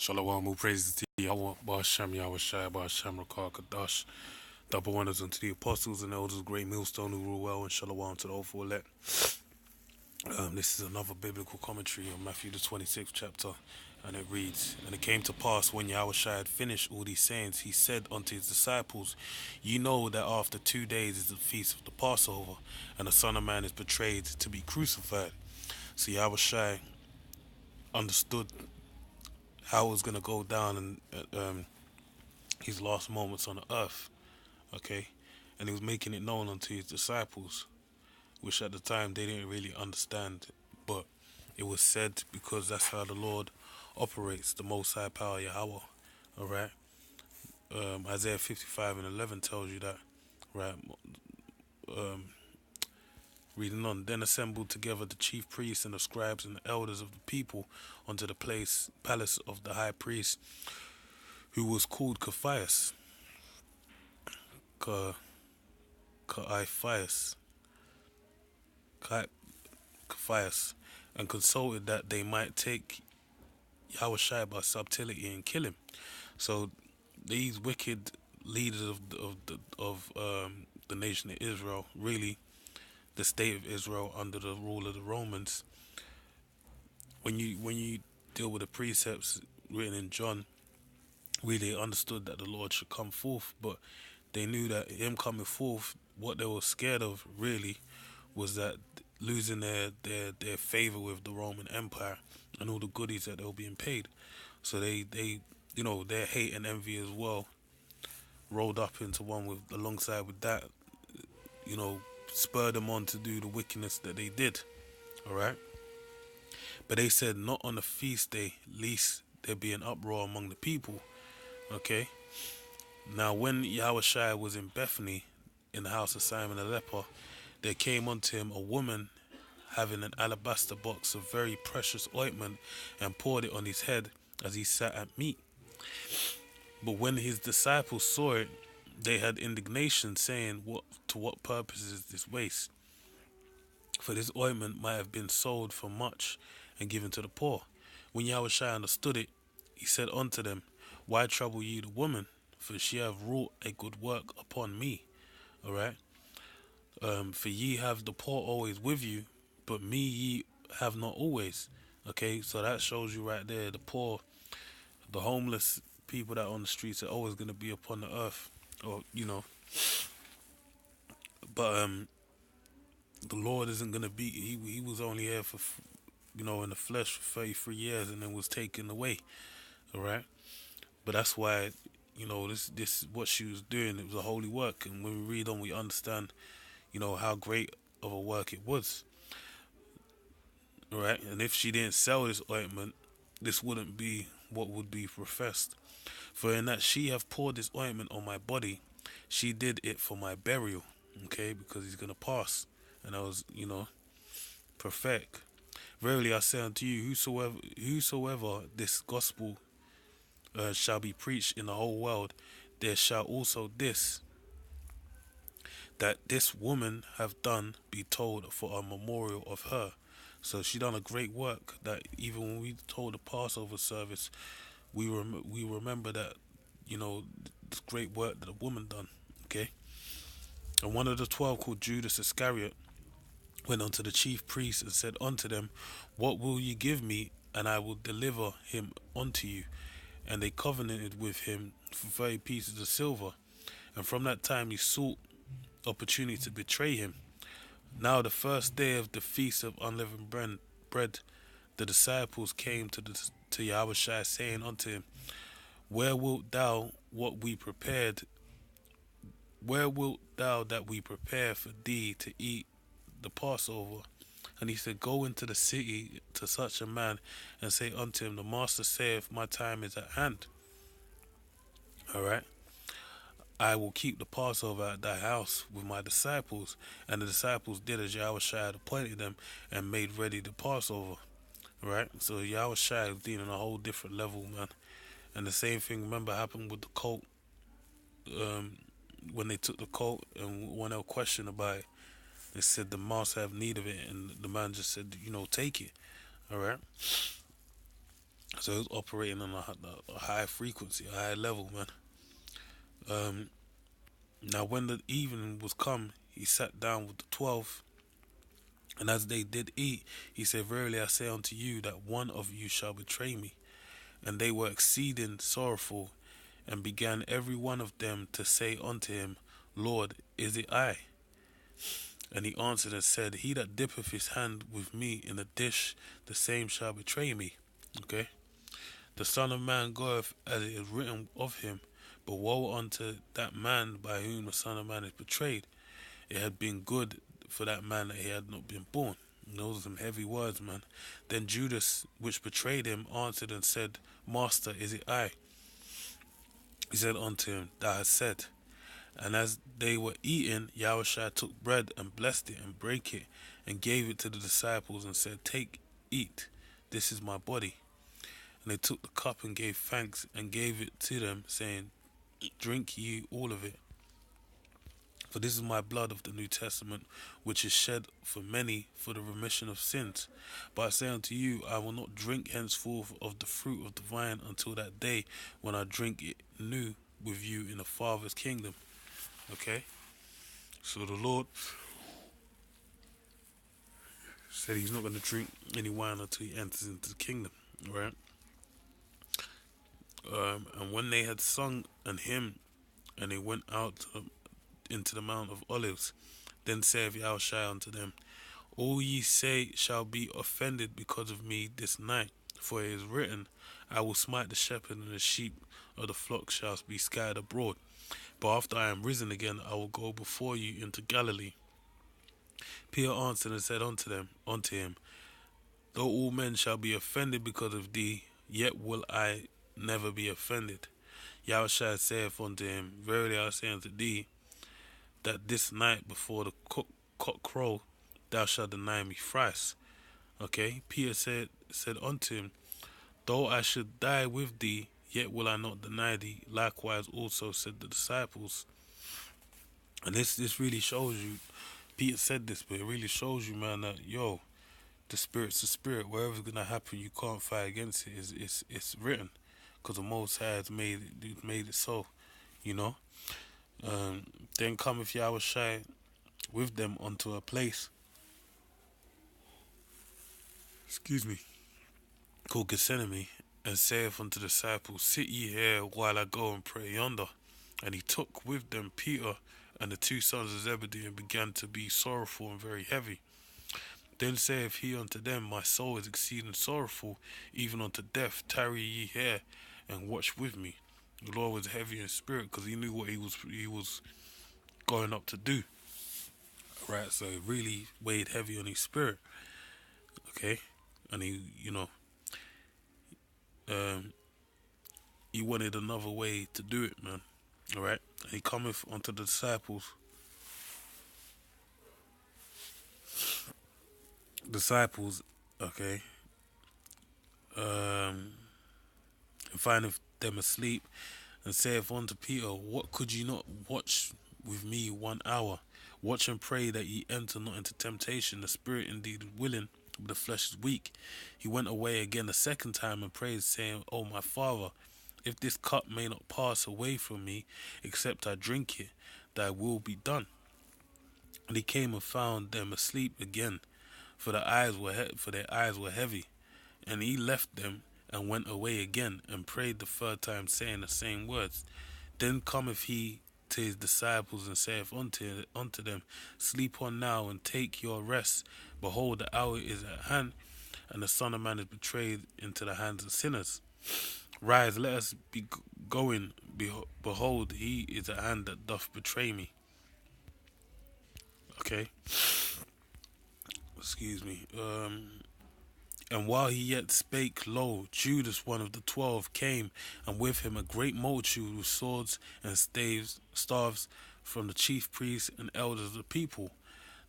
Shalom, all praises to Yahweh, Ba'ashem, Yahweh Shai, Ba'ashem, Rakah, Kadash, double wonders unto the apostles and elders, great millstone who rule well, and shalom to the hopeful elect. This is another biblical commentary on Matthew the 26th chapter, and it reads, And it came to pass, when Yahweh Shai had finished all these sayings, he said unto his disciples, Ye know that after 2 days is the feast of the Passover, and the Son of Man is betrayed to be crucified. So Yahweh Shai understood how it was going to go down and his last moments on the earth, okay? And he was making it known unto his disciples, which at the time they didn't really understand, but it was said because that's how the Lord operates, the Most High Power Yahweh, alright? Isaiah 55 and 11 tells you that, right? Um, Reading on, then assembled together the chief priests and the scribes and the elders of the people unto the palace of the high priest, who was called Caiaphas, Caiaphas, Caiaphas, and consulted that they might take Yahushua by subtlety and kill him. So these wicked leaders of the nation of Israel, really the state of Israel under the rule of the Romans, when you deal with the precepts written in John, really understood that the Lord should come forth, but they knew that him coming forth, what they were scared of really was that losing their favor with the Roman Empire and all the goodies that they were being paid. So they their hate and envy as well rolled up into one with alongside with that, you know, spurred them on to do the wickedness that they did. Alright? But they said not on the feast day, lest there be an uproar among the people. Okay? Now when Yahushua was in Bethany in the house of Simon the leper, there came unto him a woman having an alabaster box of very precious ointment, and poured it on his head as he sat at meat. But when his disciples saw it, they had indignation, saying, To what purpose is this waste? For this ointment might have been sold for much and given to the poor. When Yahushua understood it, he said unto them, Why trouble ye the woman? For she hath wrought a good work upon me. Alright? For ye have the poor always with you, but me ye have not always. Okay, so that shows you right there, the poor, the homeless people that are on the streets are always going to be upon the earth, or but the Lord isn't going to be. He was only here for in the flesh for 33 years and then was taken away. All right, but that's why this what she was doing. It was a holy work, and when we read on, we understand how great of a work it was. Right, and if she didn't sell this ointment, this wouldn't be what would be professed. For in that she have poured this ointment on my body, she did it for my burial. Okay, because he's gonna pass, and I was perfect. Verily I say unto you, whosoever this gospel shall be preached in the whole world, there shall also this that this woman have done be told for a memorial of her. So she done a great work that even when we told the Passover service, we remember that this great work that a woman done. Okay, and one of the 12 called Judas Iscariot went unto the chief priests and said unto them, What will ye give me, and I will deliver him unto you? And they covenanted with him for 30 pieces of silver. And from that time he sought opportunity to betray him. Now the first day of the feast of unleavened bread, the disciples came to Yahushua, saying unto him, Where wilt thou that we prepare for thee to eat the Passover? And he said, Go into the city to such a man, and say unto him, The master saith, My time is at hand. Alright? I will keep the Passover at thy house with my disciples. And the disciples did as Yahushua had appointed them, and made ready the Passover. Right? So Yahushua is dealing on a whole different level, man. And the same thing, remember, happened with the colt. When they took the colt, and when they were questioned about it, they said the master have need of it, and the man just said, take it. Alright? So he was operating on a high frequency, a high level, man. Um, Now, when the evening was come, he sat down with the 12, and as they did eat, he said, Verily I say unto you, that one of you shall betray me. And they were exceeding sorrowful, and began every one of them to say unto him, Lord, is it I? And he answered and said, He that dippeth his hand with me in the dish, the same shall betray me. Okay? The Son of Man goeth as it is written of him, but woe unto that man by whom the Son of Man is betrayed. It had been good for that man that he had not been born. And those are some heavy words, man. Then Judas, which betrayed him, answered and said, Master, is it I? He said unto him, Thou hast said. And as they were eating, Yahushua took bread and blessed it and brake it and gave it to the disciples and said, Take, eat, this is my body. And they took the cup and gave thanks and gave it to them, saying, Drink ye all of it. For this is my blood of the New Testament, which is shed for many for the remission of sins. But I say unto you, I will not drink henceforth of the fruit of the vine until that day when I drink it new with you in the Father's kingdom. Okay? So the Lord said he's not going to drink any wine until he enters into the kingdom. Right? And when they had sung an hymn, and they went out into the Mount of Olives, then saith Yahushua unto them, All ye say shall be offended because of me this night, for it is written, I will smite the shepherd, and the sheep of the flock shall be scattered abroad. But after I am risen again, I will go before you into Galilee. Peter answered and said unto him, Though all men shall be offended because of thee, yet will I never be offended. Yahushua saith unto him, Verily I say unto thee, that this night before the cock crow, thou shalt deny me thrice. Okay, Peter said unto him, Though I should die with thee, yet will I not deny thee. Likewise also said the disciples. And this really shows you, Peter said this, but it really shows you, man, that the spirit's the spirit. Whatever's gonna happen, you can't fight against it. It's written, because the Most High has made it so, you know. Then cometh Yahushua with them unto a place, excuse me, called Gethsemane, and saith unto the disciples, Sit ye here while I go and pray yonder. And he took with them Peter and the two sons of Zebedee, and began to be sorrowful and very heavy. Then saith he unto them, My soul is exceeding sorrowful, even unto death. Tarry ye here and watch with me. The Lord was heavy in spirit, because he knew what he was going up to do. Right, so it really weighed heavy on his spirit. Okay, and he wanted another way to do it, man. Alright, and he cometh unto the disciples. Okay, and findeth them asleep, and saith unto Peter, What could ye not watch with me 1 hour? Watch and pray that ye enter not into temptation. The spirit indeed is willing, but the flesh is weak. He went away again a second time and prayed, saying, O my Father, if this cup may not pass away from me, except I drink it, thy will be done. And he came and found them asleep again, for their eyes were heavy. And he left them and went away again, and prayed the third time, saying the same words. Then cometh he to his disciples, and saith unto them, Sleep on now, and take your rest. Behold, the hour is at hand, and the Son of Man is betrayed into the hands of sinners. Rise, let us be going. Behold, he is at hand that doth betray me. Okay. Excuse me. And while he yet spake, lo, Judas, one of the 12, came, and with him a great multitude with swords and staves from the chief priests and elders of the people.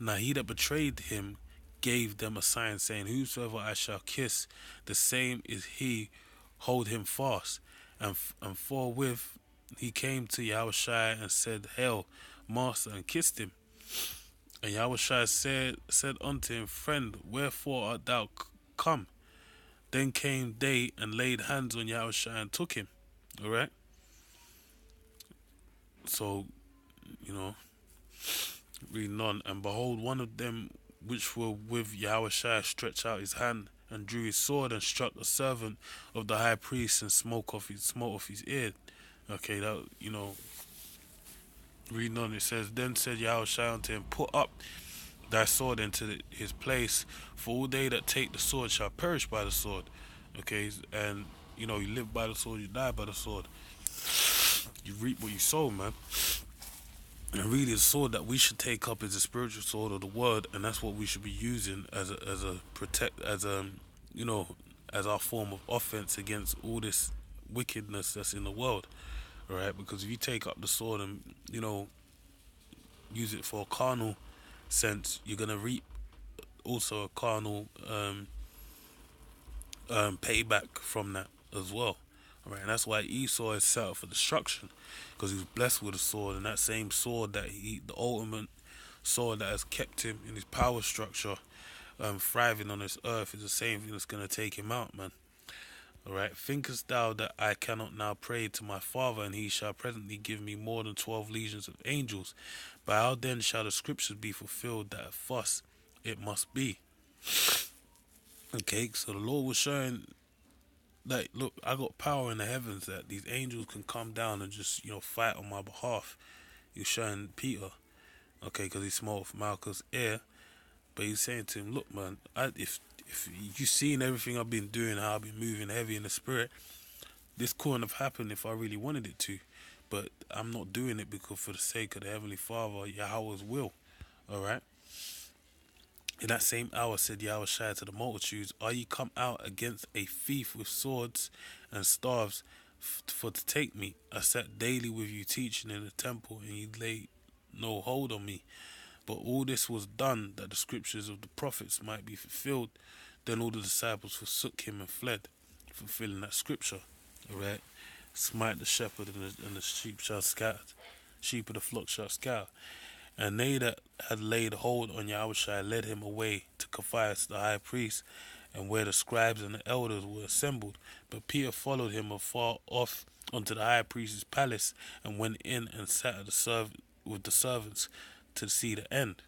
Now he that betrayed him gave them a sign, saying, Whosoever I shall kiss, the same is he, hold him fast. And forthwith he came to Yahushua and said, Hail, Master, and kissed him. And Yahushua said unto him, Friend, wherefore art thou come? Then came they and laid hands on Yahushua and took him. All right. So, you know, reading on, and behold, one of them which were with Yahushua stretched out his hand and drew his sword and struck the servant of the high priest and smote off his ear. Okay, that, reading on, it says, then said Yahushua unto him, put up thy sword into his place, for all they that take the sword shall perish by the sword. Okay, and you live by the sword, you die by the sword. You reap what you sow, man. And really, the sword that we should take up is the spiritual sword of the word, and that's what we should be using as our form of offense against all this wickedness that's in the world. All right, because if you take up the sword and use it for a carnal sense, you're gonna reap also a carnal payback from that as well. All right, and that's why Esau is set up for destruction, because he was blessed with a sword, and that same sword the ultimate sword that has kept him in his power structure, thriving on this earth, is the same thing that's gonna take him out, man. All right, thinkest thou that I cannot now pray to my Father, and he shall presently give me more than 12 legions of angels? But how then shall the scriptures be fulfilled that thus it must be? Okay, so the Lord was showing, like, look, I got power in the heavens that these angels can come down and just, fight on my behalf. He's showing Peter, okay, because he smote Malchus' ear, but he's saying to him, look, man, if you've seen everything I've been doing, how I've been moving heavy in the spirit, this couldn't have happened if I really wanted it to. But I'm not doing it because for the sake of the Heavenly Father, Yahweh's will. Alright? In that same hour said Yahushua to the multitudes, are ye come out against a thief with swords and staves for to take me? I sat daily with you teaching in the temple, and ye laid no hold on me. But all this was done that the scriptures of the prophets might be fulfilled. Then all the disciples forsook him and fled, fulfilling that scripture. Alright? Smite the shepherd and the sheep shall scatter. Sheep of the flock shall scatter. And they that had laid hold on Yahushua led him away to Caiaphas the high priest, and where the scribes and the elders were assembled. But Peter followed him afar off unto the high priest's palace, and went in and sat with the servants to see the end.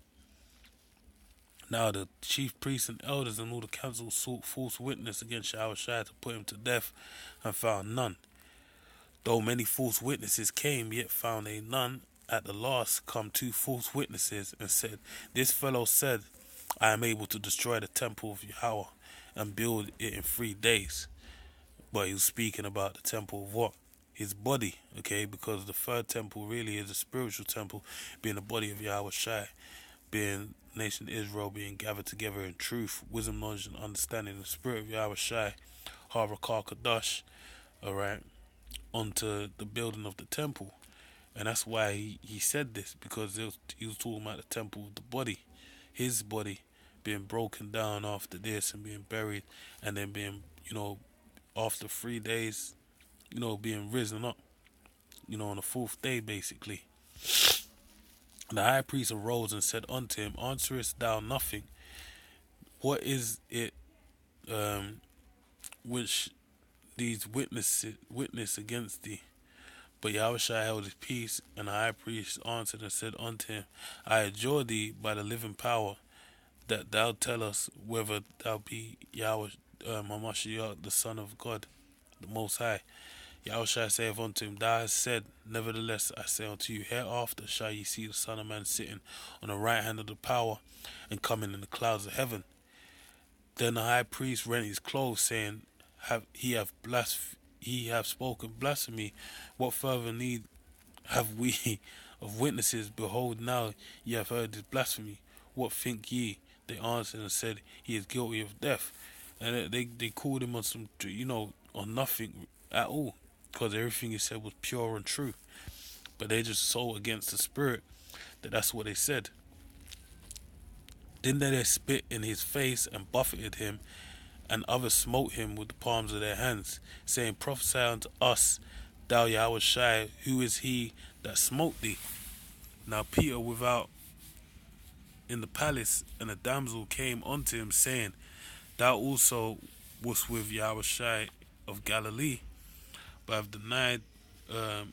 Now the chief priests and elders and all the council sought false witness against Yahushua to put him to death, and found none. Though many false witnesses came, yet found they none. At the last come 2 false witnesses, and said, this fellow said, I am able to destroy the temple of Yahweh and build it in 3 days. But he was speaking about the temple of what? His body, okay? Because the third temple really is a spiritual temple, being the body of Yahushua, being nation Israel, being gathered together in truth, wisdom, knowledge, and understanding. The spirit of Yahushua, Harakar Kadash, alright, onto the building of the temple. And that's why he said this, because he was talking about the temple of the body, his body being broken down after this and being buried, and then being, after 3 days, being risen up, on the 4th day, basically. The high priest arose and said unto him, answerest thou nothing? What is it which these witness against thee? But Yahushua held his peace, and the high priest answered and said unto him, I adjure thee by the living power, that thou tell us whether thou be Yahweh, Hamashiach, the Son of God, the Most High. Yahushua saith unto him, thou hast said, nevertheless I say unto you, hereafter shall ye see the Son of Man sitting on the right hand of the power, and coming in the clouds of heaven. Then the high priest rent his clothes, saying, he have spoken blasphemy. What further need have we of witnesses? Behold, now ye have heard his blasphemy. What think ye? They answered and said, he is guilty of death. And they called him on some, on nothing at all, because everything he said was pure and true. But they just so against the spirit that's what they said. Then they spit in his face and buffeted him, and others smote him with the palms of their hands, saying, prophesy unto us, thou Yahushua, who is he that smote thee? Now Peter without in the palace, and a damsel came unto him, saying, thou also was with Yahushua of Galilee, but have denied, um,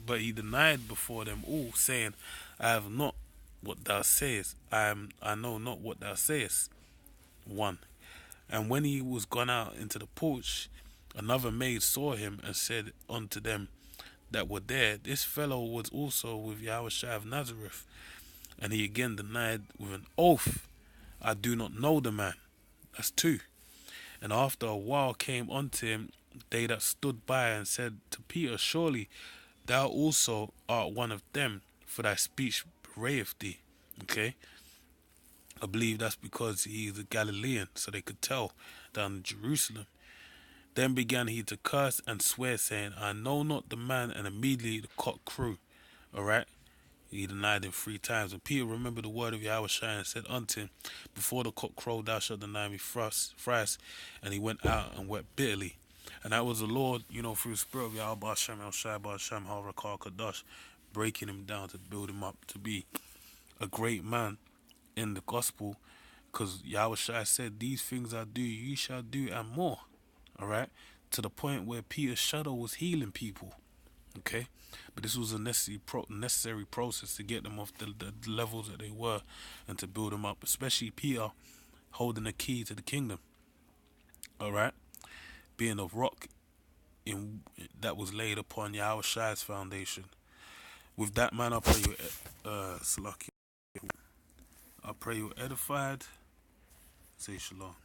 but he denied before them all, saying, I have not what thou sayest. I know not what thou sayest. 1. And when he was gone out into the porch, another maid saw him and said unto them that were there, This fellow was also with Yahushua of Nazareth. And he again denied with an oath, I do not know the man. That's 2. And after a while came unto him they that stood by and said to Peter, Surely thou also art one of them, for thy speech bewrayeth thee. Okay? I believe that's because he is a Galilean, so they could tell down in Jerusalem. Then began he to curse and swear, saying, I know not the man, and immediately the cock crew. Alright? He denied him 3 times. And Peter remembered the word of Yahushua and said unto him, Before the cock crow thou shalt deny me thrice. And he went out and wept bitterly. And that was the Lord, through the spirit of Yahweh Hashem, El Shai Hashem, Harakar Kadash, breaking him down to build him up to be a great man in the gospel. Because Yahushua said, These things I do, ye shall do, and more. Alright? To the point where Peter's shadow was healing people. Okay? But this was a necessary process to get them off the levels that they were and to build them up, especially Peter holding the key to the kingdom. Alright? Being a rock that was laid upon Yahushua's foundation. With that, man, I pray you, Salaki. I pray you edified. Say shalom.